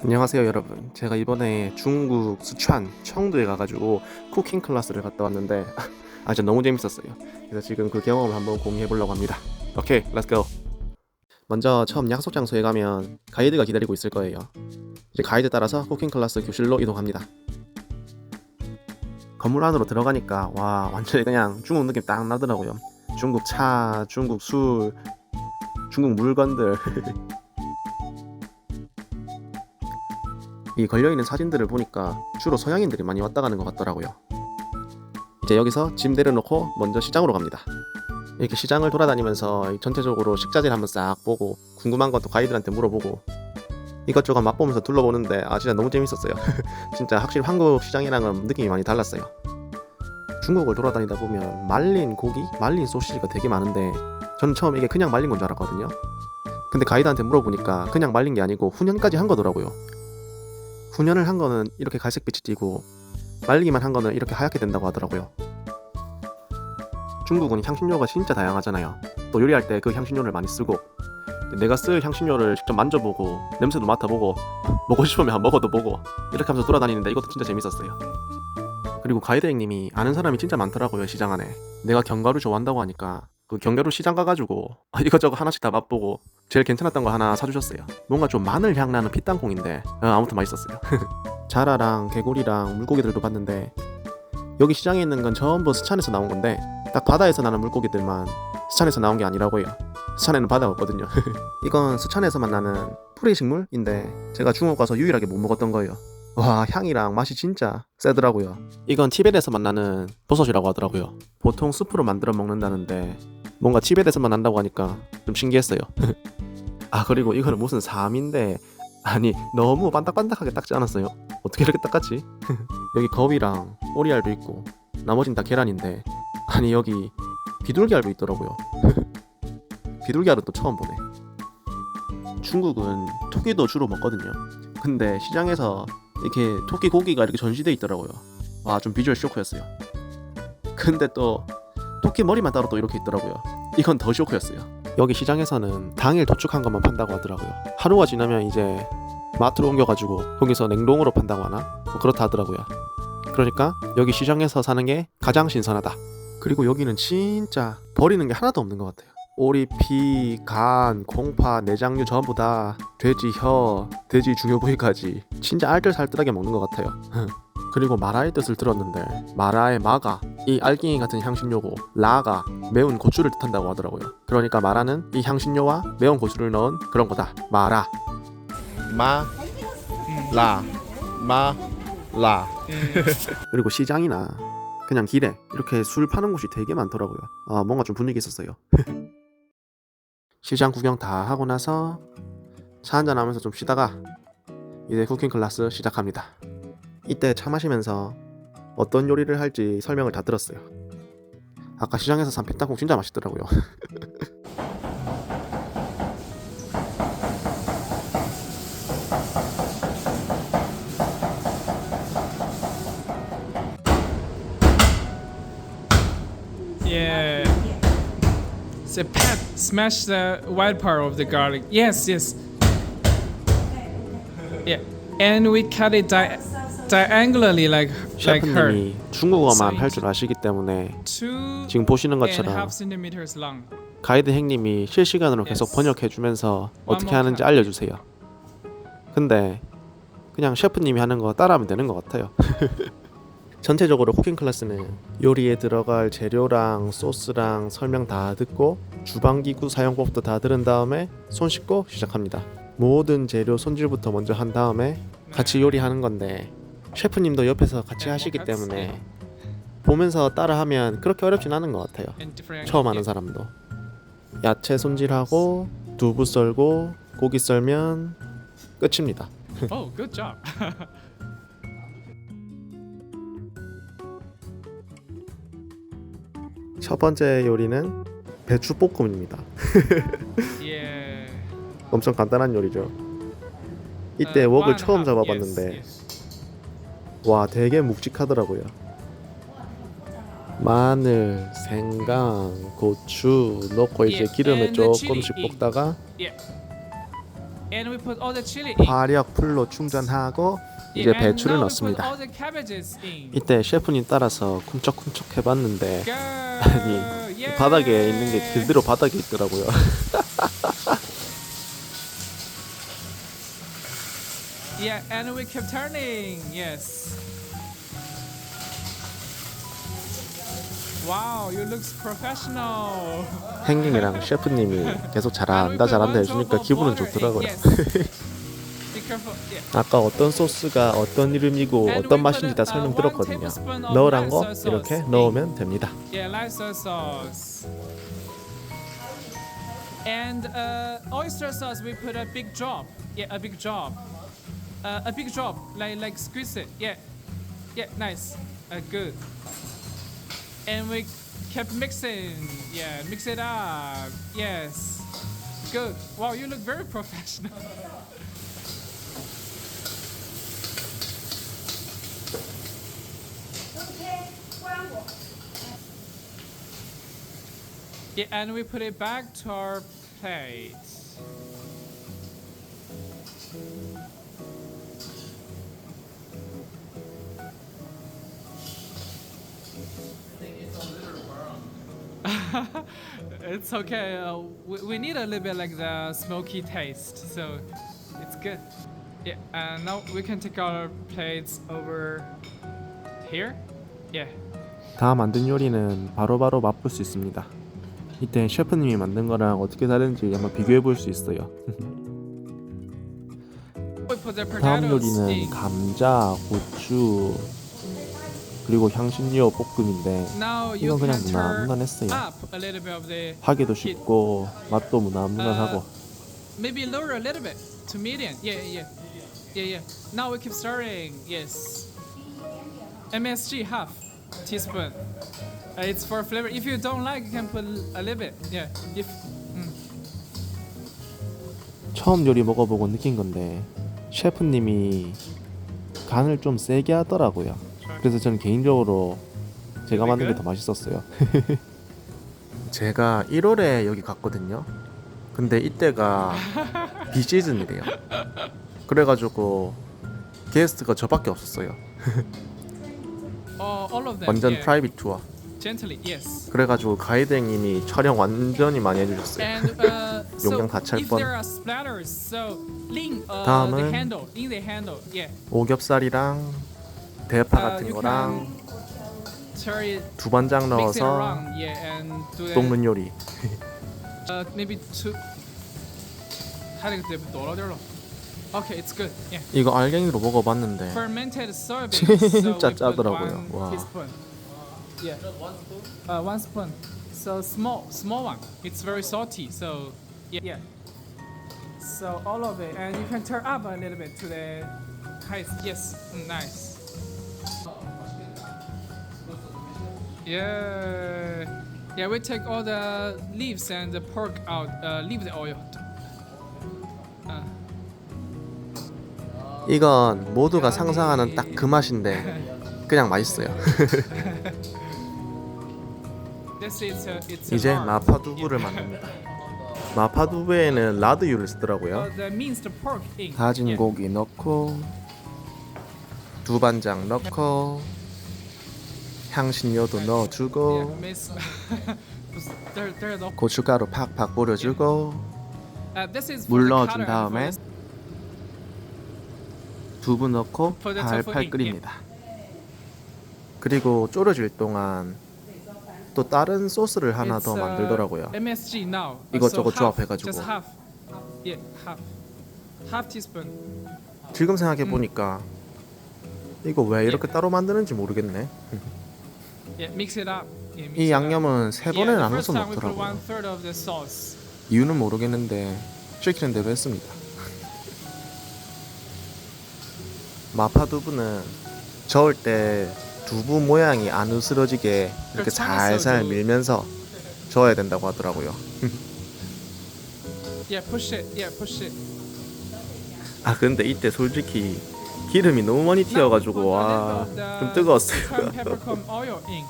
안녕하세요 여러분. 제가 이번에 중국 수촨 청두에 가가지고 쿠킹 클래스를 갔다 왔는데 진짜 너무 재밌었어요. 그래서 지금 그 경험을 한번 공유해 보려고 합니다. 오케이, 렛츠고. 먼저 처음 약속 장소에 가면 가이드가 기다리고 있을 거예요. 이제 가이드 따라서 쿠킹 클래스 교실로 이동합니다. 건물 안으로 들어가니까 와, 완전히 그냥 중국 느낌 딱 나더라고요. 중국 차, 중국 술, 중국 물건들. 이 걸려있는 사진들을 보니까 주로 서양인들이 많이 왔다 가는 것 같더라고요. 이제 여기서 짐 내려놓고 먼저 시장으로 갑니다. 이렇게 시장을 돌아다니면서 전체적으로 식자재를 한번 싹 보고 궁금한 것도 가이드한테 물어보고 이것저것 맛보면서 둘러보는데 진짜 너무 재밌었어요. 진짜 확실히 한국 시장이랑은 느낌이 많이 달랐어요. 중국을 돌아다니다 보면 말린 고기, 말린 소시지가 되게 많은데 저는 처음 이게 그냥 말린 건 줄 알았거든요. 근데 가이드한테 물어보니까 그냥 말린 게 아니고 훈연까지 한 거더라고요. 훈연을 한 거는 이렇게 갈색빛이 띠고 말리기만 한 거는 이렇게 하얗게 된다고 하더라고요. 중국은 향신료가 진짜 다양하잖아요. 또 요리할 때 그 향신료를 많이 쓰고 내가 쓸 향신료를 직접 만져보고 냄새도 맡아보고 먹고 싶으면 먹어도 보고 이렇게 하면서 돌아다니는데 이것도 진짜 재밌었어요. 그리고 가이드 형님이 아는 사람이 진짜 많더라고요. 시장 안에. 내가 견과류 좋아한다고 하니까 그 견과류 시장 가가지고 이것저것 하나씩 다 맛보고 제일 괜찮았던 거 하나 사주셨어요. 뭔가 좀 마늘 향 나는 피땅콩인데 아무튼 맛있었어요. 자라랑 개구리랑 물고기들도 봤는데 여기 시장에 있는 건 전부 스촨에서 나온 건데 딱 바다에서 나는 물고기들만 스촨에서 나온 게 아니라고 해요. 스촨에는 바다가 없거든요. 이건 스촨에서만 나는 풀이 식물인데 제가 중국 가서 유일하게 못 먹었던 거예요. 와, 향이랑 맛이 진짜 세더라고요. 이건 티벳에서만 나는 버섯이라고 하더라고요. 보통 스프로 만들어 먹는다는데 뭔가 티벳에서만 난다고 하니까 좀 신기했어요. 그리고 이거는 무슨 삶인데 아니 너무 반딱반딱하게 닦지 않았어요? 어떻게 이렇게 닦았지? 여기 거위랑 오리알도 있고 나머진 다 계란인데 아니 여기 비둘기알도 있더라고요. 비둘기알은 또 처음 보네. 중국은 토끼도 주로 먹거든요. 근데 시장에서 이렇게 토끼 고기가 이렇게 전시돼 있더라고요. 와, 좀 비주얼 쇼크였어요. 근데 또 토끼 머리만 따로 또 이렇게 있더라고요. 이건 더 쇼크였어요. 여기 시장에서는 당일 도축한 것만 판다고 하더라고요. 하루가 지나면 이제 마트로 옮겨가지고 거기서 냉동으로 판다고 하나? 뭐 그렇다 하더라고요. 그러니까 여기 시장에서 사는 게 가장 신선하다. 그리고 여기는 진짜 버리는 게 하나도 없는 것 같아요. 오리, 피, 간, 콩파, 내장류 전부 다 돼지 혀, 돼지 중요 부위까지 진짜 알뜰살뜰하게 먹는 것 같아요. 그리고 마라의 뜻을 들었는데 마라의 마가 이 알갱이 같은 향신료고 라가 매운 고추를 뜻한다고 하더라고요. 그러니까 마라는 이 향신료와 매운 고추를 넣은 그런 거다. 마라. 마, 라, 마, 라. 그리고 시장이나 그냥 길에 이렇게 술 파는 곳이 되게 많더라고요. 뭔가 좀 분위기 있었어요. 시장 구경 다 하고 나서 차 한잔 하면서 좀 쉬다가 이제 쿠킹 클래스 시작합니다. 이때 차 마시면서 어떤 요리를 할지 설명을 다 들었어요. 아까 시장에서 산 피땅콩 진짜 맛있더라고요. Yeah. So Pat, smash the white part of the garlic. Yes, yes. Yeah. And we cut it diagonally like her. 셰프님이 중국어만 할 줄 아시기 때문에 지금 보시는 것처럼 2.5 centimeters long. 가이드 형님이 실시간으로 계속 번역해주면서 어떻게 하는지 알려주세요. 근데 그냥 셰프님이 하는 거 따라하면 되는 것 같아요. 전체적으로 쿠킹 클래스는 요리에 들어갈 재료랑 소스랑 설명 다 듣고 주방기구 사용법도 다 들은 다음에 손 씻고 시작합니다. 모든 재료 손질부터 먼저 한 다음에 같이 요리하는 건데 셰프님도 옆에서 같이 하시기 때문에 보면서 따라하면 그렇게 어렵진 않은 것 같아요. 처음 하는 사람도. 야채 손질하고 두부 썰고 고기 썰면 끝입니다. Oh, good job. 첫 번째 요리는 배추볶음입니다. Yeah. 엄청 간단한 요리죠. 이때 웍을 처음 잡아봤는데 와, 되게 묵직하더라고요. 마늘, 생강, 고추 넣고 이제 기름에 조금씩 볶다가 And we put all the chili in. 화력 풀로 충전하고 이제 Yeah, and 배추를 now we put 넣습니다. all the cabbages in. 이때 셰프님 따라서 쿰척쿰척 해봤는데 Go. 아니 Yeah. 바닥에 있는 게 그대로 바닥에 있더라고요. Yeah, and we keep turning. Yes. Wow, you look professional. 행님이랑 셰프님이 계속 잘한다 잘한다 해주니까 기분은 좋더라고요. Be careful. Yeah. 아까 어떤 소스가 어떤 이름이고 어떤 맛인지 다 설명드렸거든요. 넣으란 거 이렇게 넣으면 됩니다. Yeah, light soy sauce. And oyster sauce, we put a big drop. Yeah, a big drop. A big drop, like squeeze it. Yeah, yeah, nice. Good. And we kept mixing. Yeah, mix it up. Yes. Good. Wow, you look very professional. Yeah, and we put it back to our plate. It's okay. We need a little bit like the smoky taste, so it's good. Yeah, and now we can take our plates over here. Yeah. 다 만든 요리는 바로바로 맛볼 수 있습니다. 이때 셰프님이 만든 거랑 어떻게 다른지 한번 비교해 볼 수 있어요. We put the 다음 potatoes 요리는 in. 감자, 고추 그리고 향신료 볶음인데 Now you 이건 그냥 can turn 무난무난했어요. up a little bit of the 하기도 쉽고 맛도 무난무난하고 maybe lower a little bit to medium. Yeah, yeah, yeah, yeah. Now we keep stirring. Yes. MSG half teaspoon. It's for flavor. If you don't like, you can put a little bit. Yeah. If 처음 요리 먹어보고 느낀 건데 셰프님이 간을 좀 세게 하더라고요. 그래서 저는 개인적으로 제가 만든 게 더 맛있었어요. 제가 1월에 여기 갔거든요. 근데 이때가 비시즌이래요. 그래가지고 게스트가 저밖에 없었어요. all of them. 완전 yeah. 프라이빗 투어. Gently. Yes. 그래가지고 가이드님이 촬영 완전히 많이 해주셨어요. And so 용량 다 찰 if 뻔. there are splatters, so lean the 다음은 handle, in the handle. Yeah. 오겹살이랑 대파 같은 You 거랑 can turn it, 두반장 mix it 넣어서 around. Yeah, and do that. 볶는 요리. Maybe two. 하리 그때 넣어라. Okay, it's good. Yeah. 이거 알갱이로 먹어봤는데 Fermented soybeans. so 진짜 we put 짜더라고요. 1 와. teaspoon. Yeah. 1 spoon. So small one. It's very salty. So yeah. So all of it, and you can turn up a little bit to the height. Yes, nice. Yeah. Yeah, we take all the leaves and the pork out. Leave the oil. 이건 모두가 상상하는 딱 그 맛인데 그냥 맛있어요. This is it's a 이제 bar. 마파두부를 만듭니다. 마파두부에는 라드유를 쓰더라고요. The minced pork in. 다진 Yeah. 고기 넣고 두반장 넣고 향신료도 Yeah, 넣어주고 miss. They're the. 고춧가루 팍팍 뿌려주고 This is 물 for the 넣어준 color and 다음에 for 두부 넣고 For the tofu 팔팔 in, 끓입니다. 그리고 졸여질 동안 또 다른 소스를 하나 It's, 더 만들더라고요. MSG now. 이것저것 So half, 조합해가지고. Just half. Yeah, half teaspoon. 지금 생각해 보니까 이거 왜 이렇게 따로 만드는지 모르겠네. Yeah, mix it up. Yeah, mix 이 it 양념은 세 up. 번에 Yeah, the 나눠서 first time we put 넣더라고요. 1/3 of the sauce. 이유는 모르겠는데 시키는 대로 했습니다. 마파두부는 저을 때 두부 모양이 안 으스러지게 이렇게 살살 밀면서 저어야 된다고 하더라고요. Yeah, push it. Yeah, push it. 아 근데 이때 솔직히 기름이 너무 많이 튀어가지고 와 좀 뜨거웠어요. peppercorn oil in.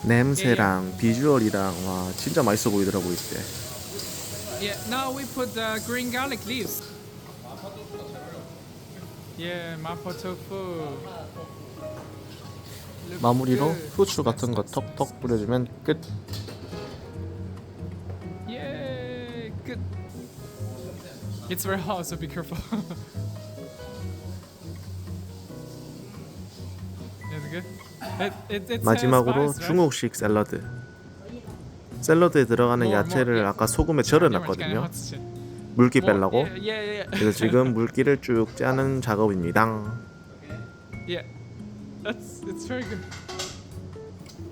냄새랑 비주얼이랑 와 진짜 맛있어 보이더라고 이때. Yeah, now we put the green garlic leaves. Yeah, mapo tofu. Looks 마무리로 good. 후추 같은 거 톡톡 뿌려주면 끝. Yeah, good. It's very hot, so be careful. It's good. It's 마지막으로 spice, right? 중국식 샐러드. 샐러드에 들어가는 야채를 아까 소금에 절여놨거든요. 물기 빼려고. Yeah. 그래서 지금 물기를 쭉 짜는 작업입니다. Yeah. It's very good.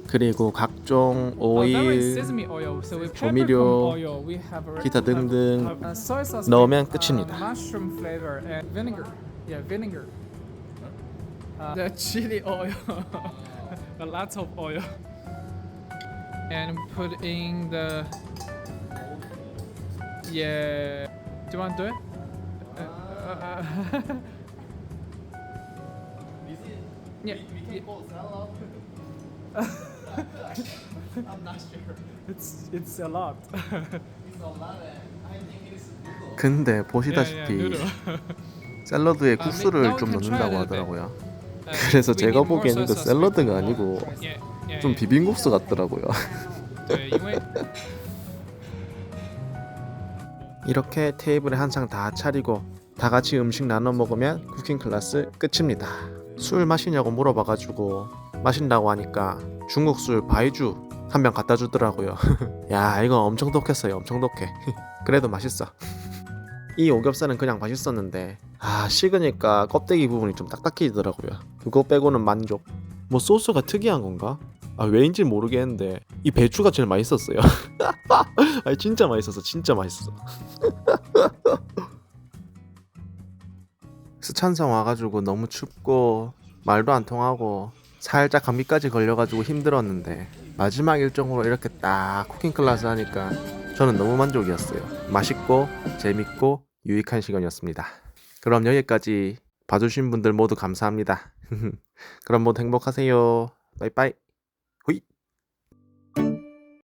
그리고 각종 That is 오일, sesame oil. So with 조미료, peppercorn oil, we have a 기타 등등 soy sauce 넣으면 with, 끝입니다. mushroom flavor and vinegar. Yeah, vinegar. The chili oil. A lot of oil. And put in the. Yeah. Do you want to do it? Yeah. I'm not sure. It's a lot. 근데 보시다시피 noodle. 샐러드에 국수를 now we 좀 can try 넣는다고 the- 하더라고요. Uh, 그래서 we 제가 need more 보기에는 그 soy sauce. 샐러드가 아니고 Yeah, 좀 비빔국수 같더라고요. 네,因为 이렇게 테이블에 한상 다 차리고 다 같이 음식 나눠 먹으면 쿠킹 클래스 끝입니다. 술 마시냐고 물어봐가지고 마신다고 하니까 중국 술 바이주 한 병 갖다 주더라고요. 야, 이거 엄청 독했어요. 엄청 독해. 그래도 맛있어. 이 오겹살은 그냥 맛있었는데 식으니까 껍데기 부분이 좀 딱딱해지더라고요. 그거 빼고는 만족. 뭐 소스가 특이한 건가? 왜인지 모르겠는데 이 배추가 제일 맛있었어요. 아니 진짜 맛있었어. 진짜 맛있었어. 스촨성 와가지고 너무 춥고 말도 안 통하고 살짝 감기까지 걸려가지고 힘들었는데 마지막 일정으로 이렇게 딱 쿠킹 클래스 하니까 저는 너무 만족이었어요. 맛있고 재밌고 유익한 시간이었습니다. 그럼 여기까지 봐주신 분들 모두 감사합니다. 그럼 모두 행복하세요. 빠이빠이.